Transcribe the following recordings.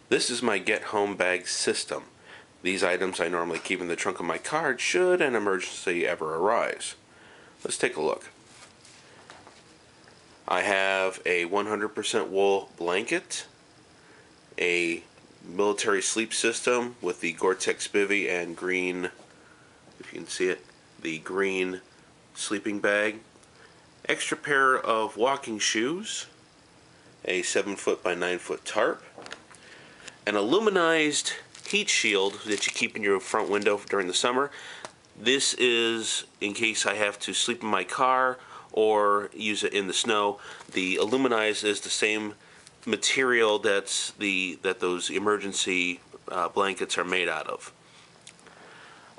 This is my get home bag system. These items I normally keep in the trunk of my car should an emergency ever arise. Let's take a look. I have a 100% wool blanket, a military sleep system with the Gore-Tex bivy and green, if you can see it, the green sleeping bag, extra pair of walking shoes, a 7-foot by 9-foot tarp, an aluminized heat shield that you keep in your front window during the summer. This is in case I have to sleep in my car or use it in the snow. The aluminized is the same material that those emergency blankets are made out of.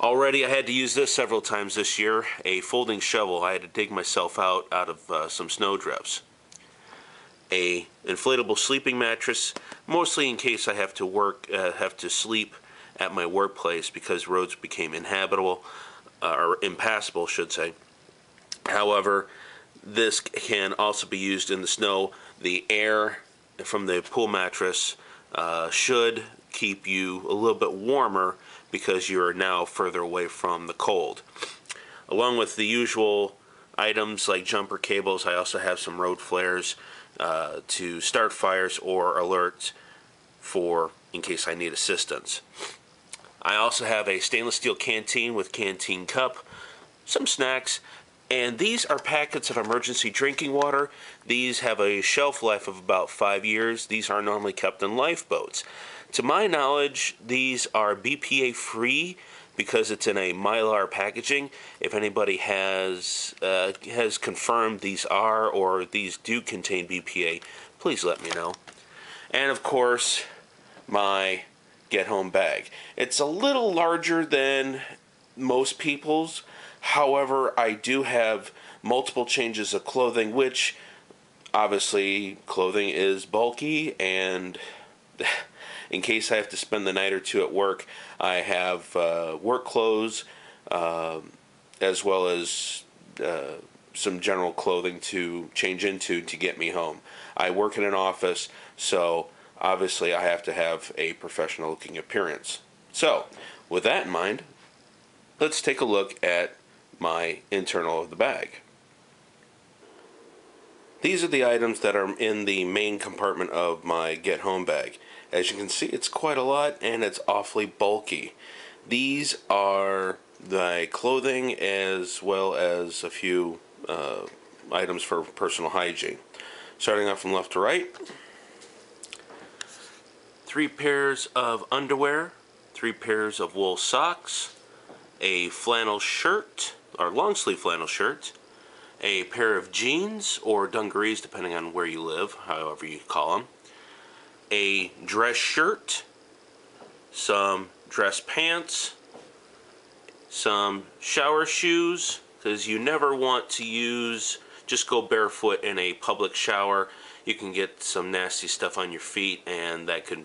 Already I had to use this several times this year, a folding shovel. I had to dig myself out of some snowdrifts. A inflatable sleeping mattress, mostly in case I have to sleep at my workplace because roads became inhabitable, or impassable, should say. However, this can also be used in the snow. The air from the pool mattress should keep you a little bit warmer because you are now further away from the cold. Along with the usual items like jumper cables, I also have some road flares to start fires or alerts for in case I need assistance. I also have a stainless steel canteen with canteen cup, some snacks, and these are packets of emergency drinking water. These have a shelf life of about 5 years. These are normally kept in lifeboats. To my knowledge, these are BPA free because it's in a Mylar packaging. If anybody has confirmed these are or these do contain BPA, please let me know. And of course, my get home bag. It's a little larger than most people's. However, I do have multiple changes of clothing, which obviously clothing is bulky, and in case I have to spend the night or two at work, I have work clothes as well as some general clothing to change into to get me home. I work in an office, so obviously I have to have a professional looking appearance. So, with that in mind, let's take a look at my internal of the bag. These are the items that are in the main compartment of my get home bag. As you can see, it's quite a lot and it's awfully bulky. These are the clothing as well as a few items for personal hygiene. Starting off from left to right, 3 pairs of underwear, 3 pairs of wool socks, a flannel shirt, or long sleeve flannel shirt, a pair of jeans or dungarees depending on where you live, however you call them, a dress shirt, some dress pants, some shower shoes, because you never want to just go barefoot in a public shower. You can get some nasty stuff on your feet and that could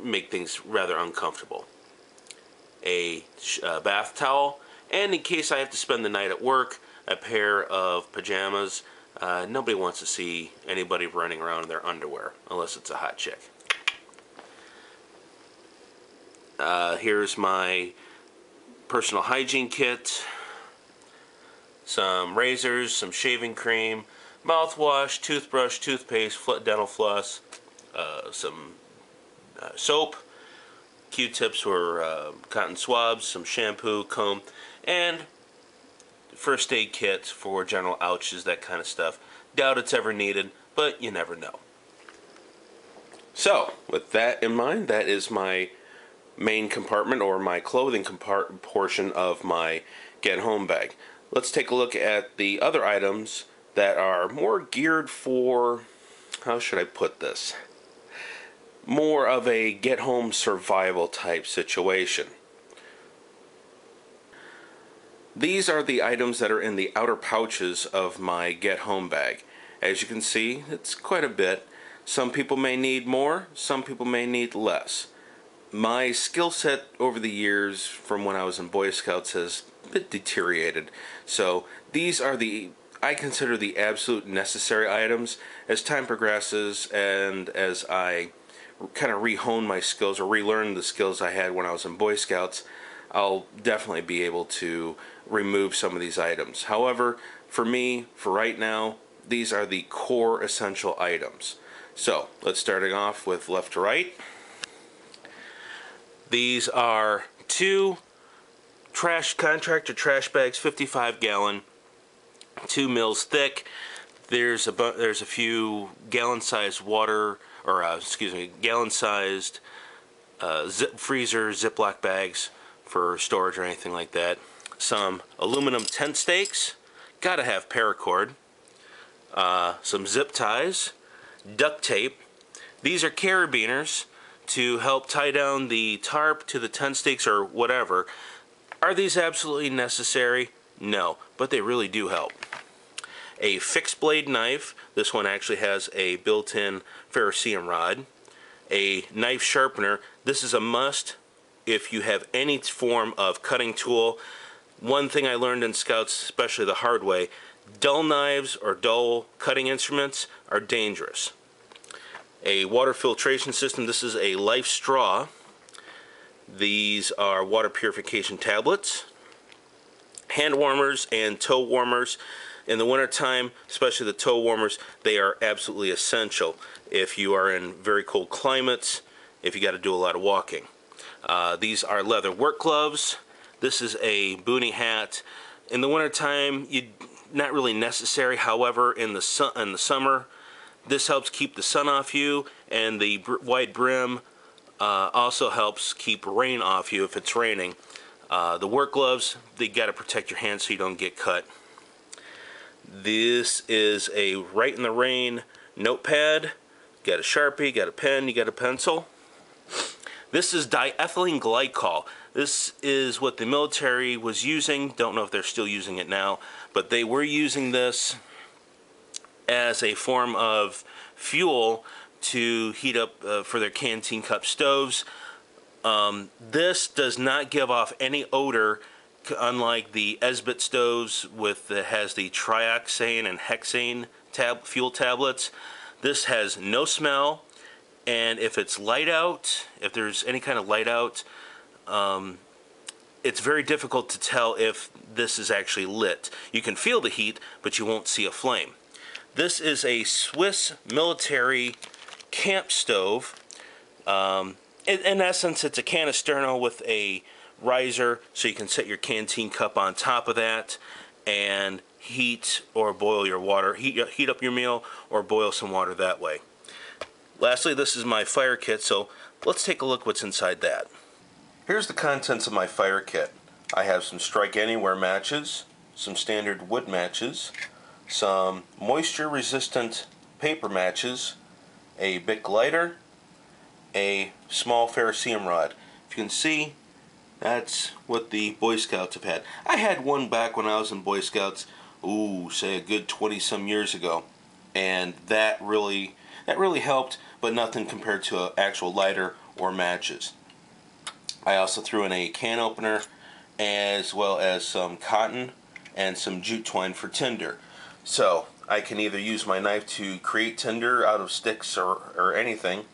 make things rather uncomfortable. A bath towel, and in case I have to spend the night at work, a pair of pajamas. Nobody wants to see anybody running around in their underwear, unless it's a hot chick. Here's my personal hygiene kit. Some razors, some shaving cream, mouthwash, toothbrush, toothpaste, dental floss, some soap, Q-tips or cotton swabs, some shampoo, comb, and first aid kit for general ouches, that kind of stuff. Doubt it's ever needed, but you never know. So, with that in mind, that is my main compartment or my clothing portion of my get home bag. Let's take a look at the other items that are more geared for, how should I put this? More of a get home survival type situation. These are the items that are in the outer pouches of my get home bag. As you can see, it's quite a bit. Some people may need more, some people may need less. My skill set over the years from when I was in Boy Scouts has a bit deteriorated. So these are I consider the absolute necessary items. As time progresses and as I kind of re-hone my skills or relearn the skills I had when I was in Boy Scouts, I'll definitely be able to remove some of these items. However, for me, for right now, these are the core essential items. So let's start off with left to right. These are 2 contractor trash bags, 55-gallon, 2 mils thick. There's a few gallon-sized water, or gallon-sized freezer Ziploc bags for storage or anything like that. Some aluminum tent stakes. Gotta have paracord. Some zip ties. Duct tape. These are carabiners to help tie down the tarp to the tent stakes or whatever. Are these absolutely necessary? No, but they really do help. A fixed blade knife. This one actually has a built-in ferrocerium rod. A knife sharpener. This is a must if you have any form of cutting tool. One thing I learned in Scouts, especially the hard way, dull knives or dull cutting instruments are dangerous. A water filtration system. This is a Life straw. These are water purification tablets. Hand warmers and toe warmers. In the wintertime, especially the toe warmers, they are absolutely essential if you are in very cold climates, if you got to do a lot of walking. These are leather work gloves. This is a boonie hat. In the wintertime, not really necessary. However, in the summer, this helps keep the sun off you, and the wide brim also helps keep rain off you if it's raining. The work gloves, they got to protect your hands so you don't get cut. This is a Write in the Rain notepad. Got a Sharpie, got a pen, you got a pencil. This is diethylene glycol. This is what the military was using. Don't know if they're still using it now, but they were using this as a form of fuel to heat up for their canteen cup stoves. This does not give off any odor, unlike the Esbit stoves that has the trioxane and hexane fuel tablets. This has no smell, and if it's light out, if there's any kind of light out, it's very difficult to tell if this is actually lit. You can feel the heat, but you won't see a flame. This is a Swiss military camp stove. In essence, it's a canisterno with a riser, so you can set your canteen cup on top of that and heat or boil your water, heat up your meal or boil some water that way. Lastly, this is my fire kit, so let's take a look what's inside that. Here's the contents of my fire kit. I have some Strike Anywhere matches, some standard wood matches, some moisture resistant paper matches, a Bic lighter, a small ferrocerium rod. If you can see, that's what the Boy Scouts have had. I had one back when I was in Boy Scouts, say a good 20-some years ago, and that really helped, but nothing compared to an actual lighter or matches. I also threw in a can opener, as well as some cotton and some jute twine for tinder. So I can either use my knife to create tinder out of sticks or anything.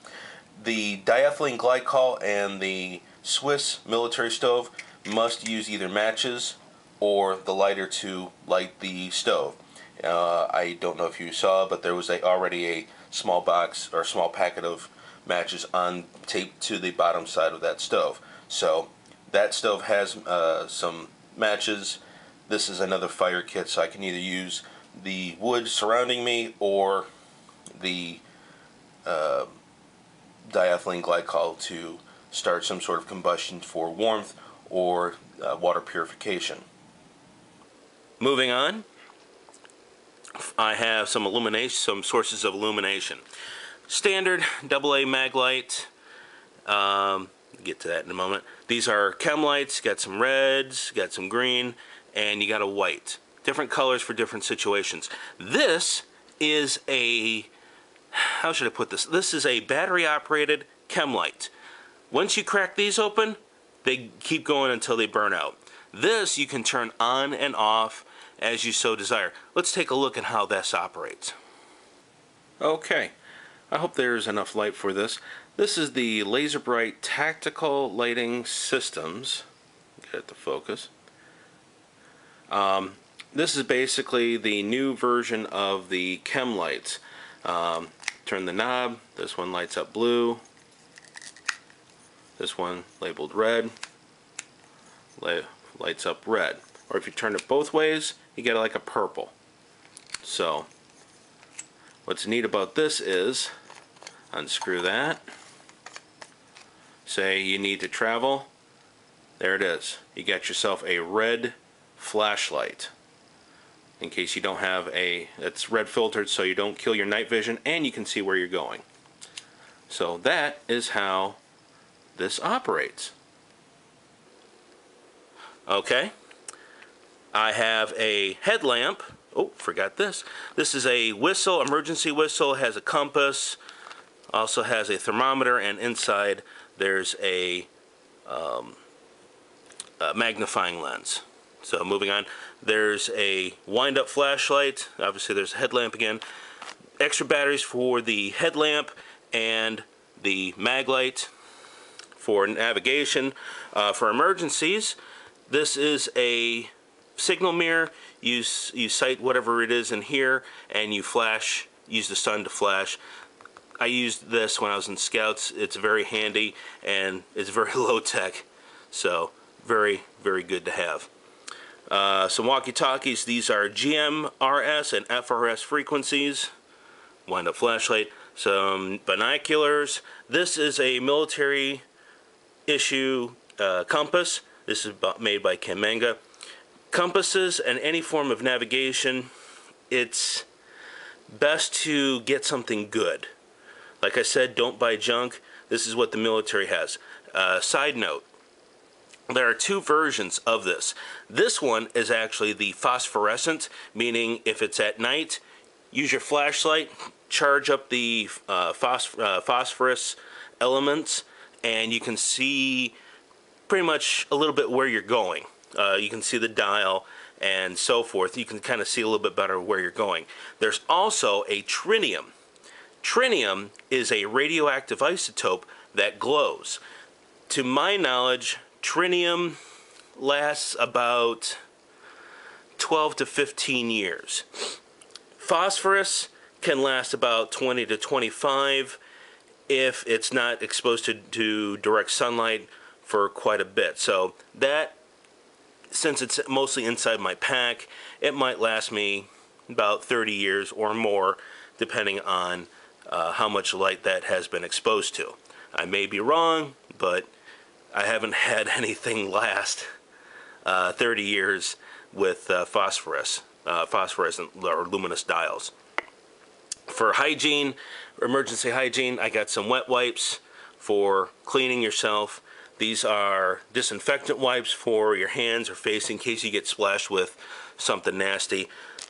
The diethylene glycol and the Swiss military stove must use either matches or the lighter to light the stove. I don't know if you saw, but there was already a small box or small packet of matches on taped to the bottom side of that stove. So that stove has some matches. This is another fire kit, so I can either use the wood surrounding me or the diethylene glycol to start some sort of combustion for warmth or water purification. Moving on, I have some sources of illumination. Standard AA mag light. Get to that in a moment. These are Chem Lights. Got some reds, got some green, and you got a white. Different colors for different situations. This is how should I put this? This is a battery-operated Chem Light. Once you crack these open, they keep going until they burn out. This you can turn on and off as you so desire. Let's take a look at how this operates. Okay, I hope there's enough light for this. This is the Laser Bright Tactical Lighting Systems. Get it to focus. This is basically the new version of the Chem Lights. Turn the knob. This one lights up blue. This one labeled red. Lights up red. Or if you turn it both ways, you get like a purple. So, what's neat about this is, unscrew that. Say you need to travel. There it is. You got yourself a red flashlight. In case you don't have it's red filtered so you don't kill your night vision and you can see where you're going. So that is how this operates. Okay. I have a headlamp. Oh, forgot this. This is a whistle, emergency whistle. It has a compass, also has a thermometer, and inside there's a magnifying lens. So moving on, there's a wind-up flashlight. Obviously there's a headlamp again. Extra batteries for the headlamp and the mag light for navigation. For emergencies, this is a signal mirror. You sight whatever it is in here and you flash, use the sun to flash. I used this when I was in Scouts. It's very handy and it's very low tech, so very, very good to have. Some walkie-talkies. These are GMRS and FRS frequencies. Wind-up flashlight. Some binoculars. This is a military issue compass. This is made by Kamenga. Compasses and any form of navigation, it's best to get something good. Like I said, don't buy junk. This is what the military has. Side note, there are two versions of this. This one is actually the phosphorescent, meaning if it's at night, use your flashlight, charge up the phosphorus elements, and you can see pretty much a little bit where you're going. You can see the dial and so forth. You can kind of see a little bit better where you're going. There's also a tritium. Tritium is a radioactive isotope that glows. To my knowledge, tritium lasts about 12 to 15 years. Phosphorus can last about 20 to 25 if it's not exposed to direct sunlight for quite a bit. So that, since it's mostly inside my pack, it might last me about 30 years or more, depending on how much light that has been exposed to. I may be wrong, but I haven't had anything last 30 years with phosphorescent or luminous dials. For hygiene, emergency hygiene, I got some wet wipes for cleaning yourself. These are disinfectant wipes for your hands or face in case you get splashed with something nasty.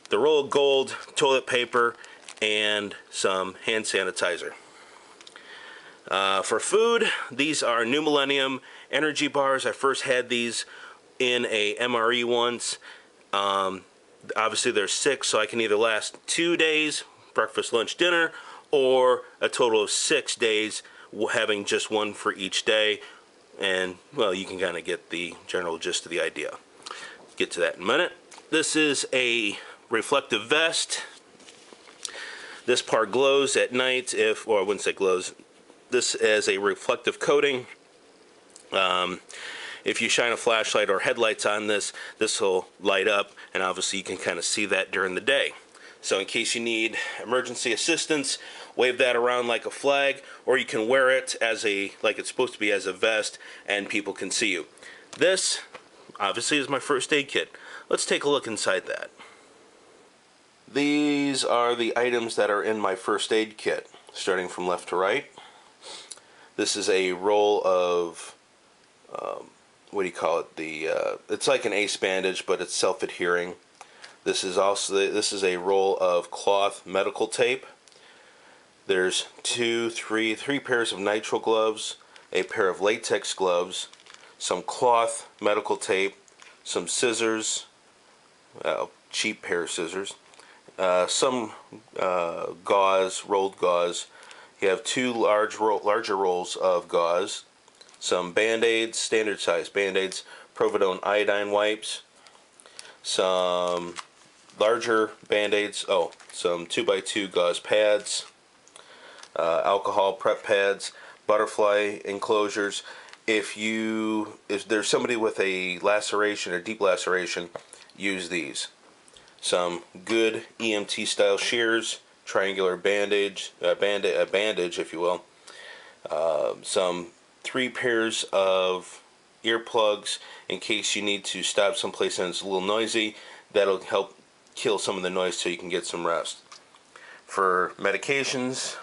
The roll of gold, toilet paper, and some hand sanitizer. For food, these are New Millennium energy bars. I first had these in a MRE once. Obviously there's 6, so I can either last 2 days, breakfast, lunch, dinner, or a total of 6 days, having just one for each day. And, well, you can kind of get the general gist of the idea. Get to that in a minute. This is a reflective vest. This part glows at night, or I wouldn't say glows. This is a reflective coating. If you shine a flashlight or headlights on this, this will light up, and obviously you can kind of see that during the day. So in case you need emergency assistance, wave that around like a flag, or you can wear it as like it's supposed to be, as a vest, and people can see you. This, obviously, is my first aid kit. Let's take a look inside that. These are the items that are in my first aid kit, starting from left to right. This is a roll of, what do you call it? It's like an ace bandage, but it's self-adhering. This is a roll of cloth medical tape. There's three pairs of nitrile gloves, a pair of latex gloves, some cloth medical tape, some scissors, cheap pair of scissors, some gauze, rolled gauze, You have two larger rolls of gauze, some Band-Aids, standard size Band-Aids, Providone iodine wipes, some larger Band-Aids, some 2x2 gauze pads, alcohol prep pads, butterfly enclosures. If there's somebody with a laceration or deep laceration, use these. Some good EMT style shears, triangular bandage, if you will. Some 3 pairs of earplugs in case you need to stop someplace and it's a little noisy. That'll help kill some of the noise so you can get some rest. For medications,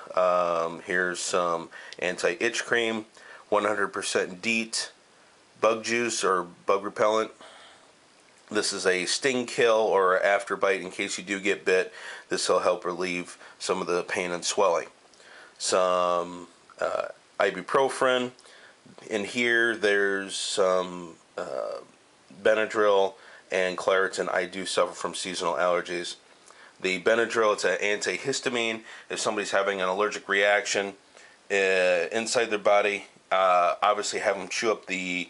here's some anti-itch cream, 100% DEET, bug juice or bug repellent. This is a sting kill or after bite in case you do get bit. This will help relieve some of the pain and swelling. Some ibuprofen. In here there's some Benadryl and Claritin. I do suffer from seasonal allergies. The Benadryl, it's an antihistamine. If somebody's having an allergic reaction inside their body, obviously have them chew up the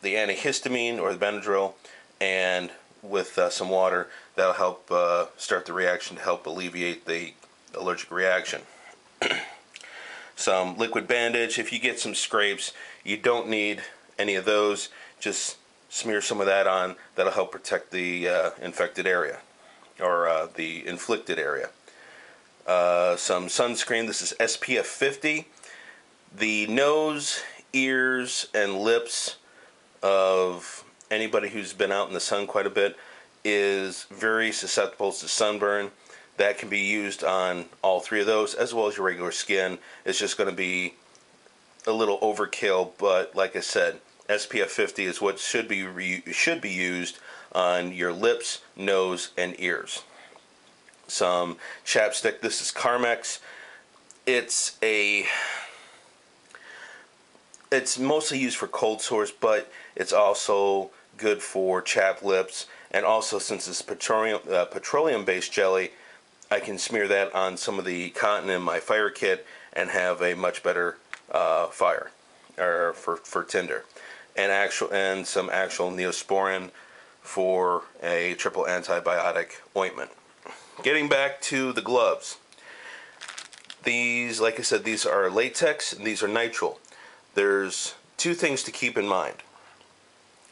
antihistamine or the Benadryl, and with some water, that'll help start the reaction to help alleviate the allergic reaction. Some liquid bandage. If you get some scrapes, you don't need any of those. Just smear some of that on. That'll help protect the infected area or the inflicted area. Some sunscreen. This is SPF 50. The nose, ears, and lips of anybody who's been out in the sun quite a bit is very susceptible to sunburn. That can be used on all 3 of those, as well as your regular skin. It's just going to be a little overkill, but like I said, SPF 50 is what should be used on your lips, nose, and ears. Some chapstick. This is Carmex. It's mostly used for cold sores, but it's also good for chapped lips. And also, since it's petroleum-based jelly, I can smear that on some of the cotton in my fire kit and have a much better fire or for tinder. And some actual Neosporin for a triple antibiotic ointment. Getting back to the gloves. These, like I said, these are latex and these are nitrile. There's 2 things to keep in mind.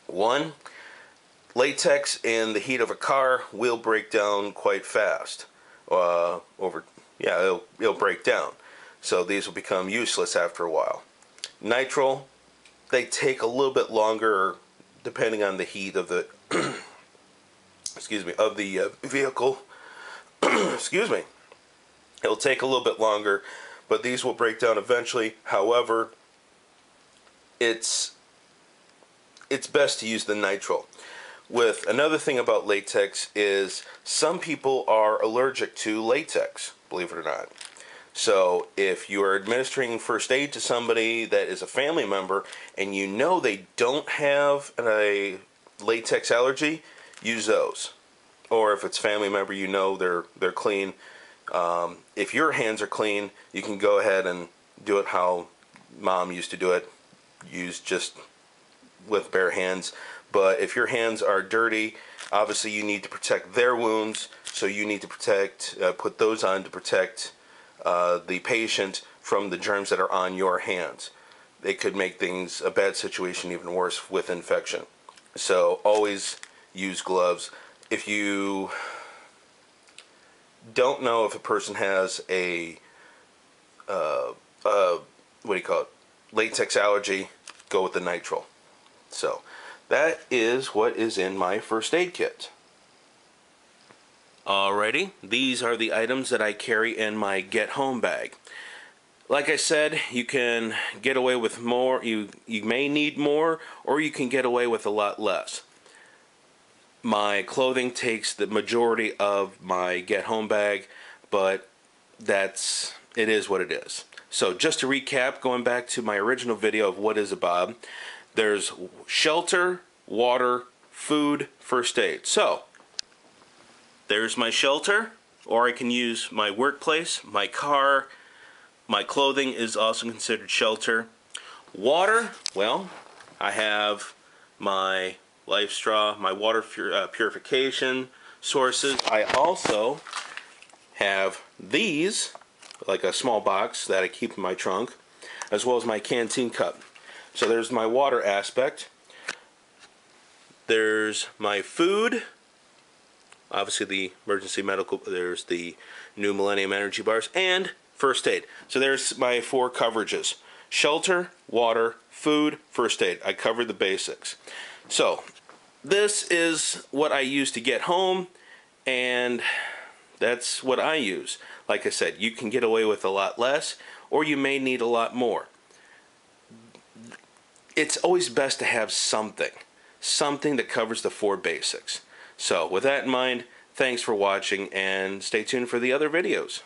One, latex in the heat of a car will break down quite fast. It'll break down. So these will become useless after a while. Nitrile, they take a little bit longer depending on the heat of the vehicle. Excuse me. It'll take a little bit longer, but these will break down eventually. However, it's best to use the nitrile. With another thing about latex is some people are allergic to latex, believe it or not. So if you are administering first aid to somebody that is a family member and you know they don't have a latex allergy, use those. Or if it's a family member, you know they're clean. If your hands are clean, you can go ahead and do it how Mom used to do it. Use just with bare hands. But if your hands are dirty, obviously you need to protect their wounds. So you need to put those on to protect the patient from the germs that are on your hands. It could make a bad situation even worse with infection. So always use gloves. If you don't know if a person has a latex allergy, go with the nitrile. So that is what is in my first aid kit. Alrighty, these are the items that I carry in my get home bag. Like I said, you can get away with more. You may need more, or you can get away with a lot less. My clothing takes the majority of my get home bag, but it is what it is. So just to recap, going back to my original video of what is a Bob, there's shelter, water, food, first aid. So there's my shelter, or I can use my workplace, my car, My clothing is also considered shelter. Water, well, I have my life straw, my water purification sources. I also have these, like a small box that I keep in my trunk, as well as my canteen cup. So there's my water aspect. There's my food. Obviously the emergency medical, there's the new Millennium Energy bars, and first aid. So there's my 4 coverages. Shelter, water, food, first aid. I covered the basics. So this is what I use to get home, and that's what I use. Like I said, you can get away with a lot less, or you may need a lot more. It's always best to have something that covers the 4 basics. So with that in mind, thanks for watching, and stay tuned for the other videos.